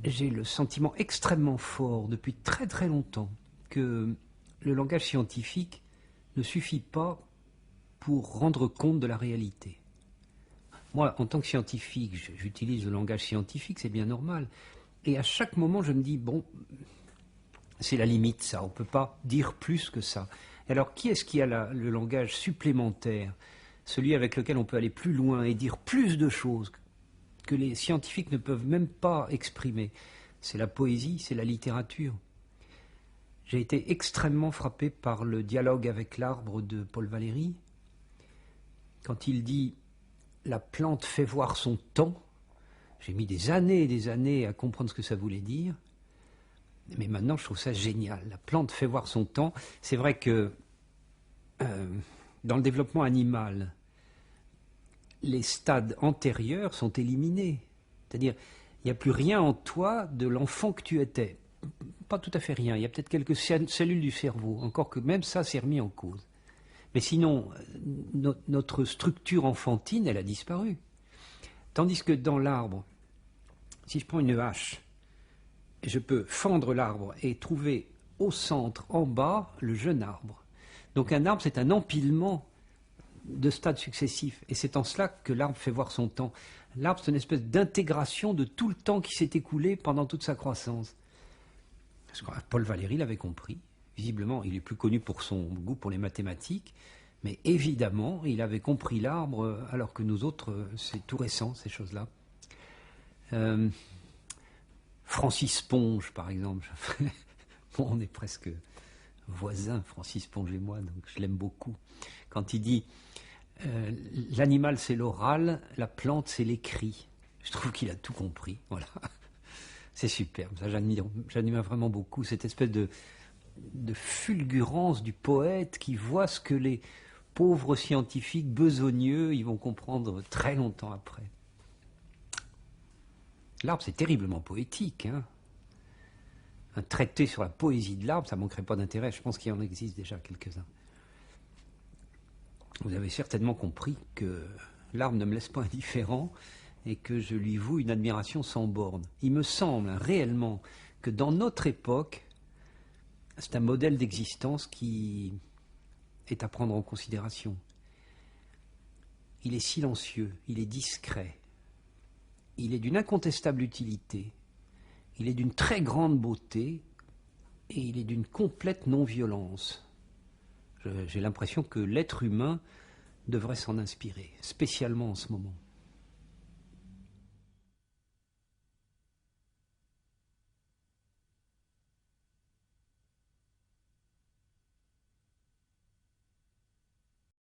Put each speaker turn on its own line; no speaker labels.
j'ai le sentiment extrêmement fort depuis très très longtemps que le langage scientifique ne suffit pas pour rendre compte de la réalité. Moi, en tant que scientifique, j'utilise le langage scientifique, c'est bien normal. Et à chaque moment, je me dis, bon, c'est la limite ça, on ne peut pas dire plus que ça. Alors, qui est-ce qui a le langage supplémentaire, celui avec lequel on peut aller plus loin et dire plus de choses que les scientifiques ne peuvent même pas exprimer? C'est la poésie, c'est la littérature. J'ai été extrêmement frappé par le dialogue avec l'arbre de Paul Valéry. Quand il dit « la plante fait voir son temps », j'ai mis des années et des années à comprendre ce que ça voulait dire. Mais maintenant, je trouve ça génial. La plante fait voir son temps. C'est vrai que dans le développement animal, les stades antérieurs sont éliminés. C'est-à-dire, il n'y a plus rien en toi de l'enfant que tu étais. Pas tout à fait rien. Il y a peut-être quelques cellules du cerveau. Encore que même ça, c'est remis en cause. Mais sinon, notre structure enfantine, elle a disparu. Tandis que dans l'arbre, si je prends une hache, je peux fendre l'arbre et trouver au centre, en bas, le jeune arbre. Donc un arbre, c'est un empilement de stades successifs. Et c'est en cela que l'arbre fait voir son temps. L'arbre, c'est une espèce d'intégration de tout le temps qui s'est écoulé pendant toute sa croissance. Parce que Paul Valéry l'avait compris. Visiblement, il est plus connu pour son goût pour les mathématiques. Mais évidemment, il avait compris l'arbre, alors que nous autres, c'est tout récent, ces choses-là. Francis Ponge, par exemple. Bon, on est presque voisins, Francis Ponge et moi, donc je l'aime beaucoup. Quand il dit l'animal c'est l'oral, la plante c'est l'écrit. Je trouve qu'il a tout compris. Voilà. C'est superbe. Ça, j'admire vraiment beaucoup cette espèce de fulgurance du poète qui voit ce que les pauvres scientifiques besogneux ils vont comprendre très longtemps après. L'arbre, c'est terriblement poétique. Hein. Un traité sur la poésie de l'arbre, ça ne manquerait pas d'intérêt. Je pense qu'il y en existe déjà quelques-uns. Vous avez certainement compris que l'arbre ne me laisse pas indifférent et que je lui voue une admiration sans borne. Il me semble réellement que dans notre époque, c'est un modèle d'existence qui est à prendre en considération. Il est silencieux, il est discret. Il est d'une incontestable utilité, il est d'une très grande beauté et il est d'une complète non-violence. J'ai l'impression que l'être humain devrait s'en inspirer, spécialement en ce moment.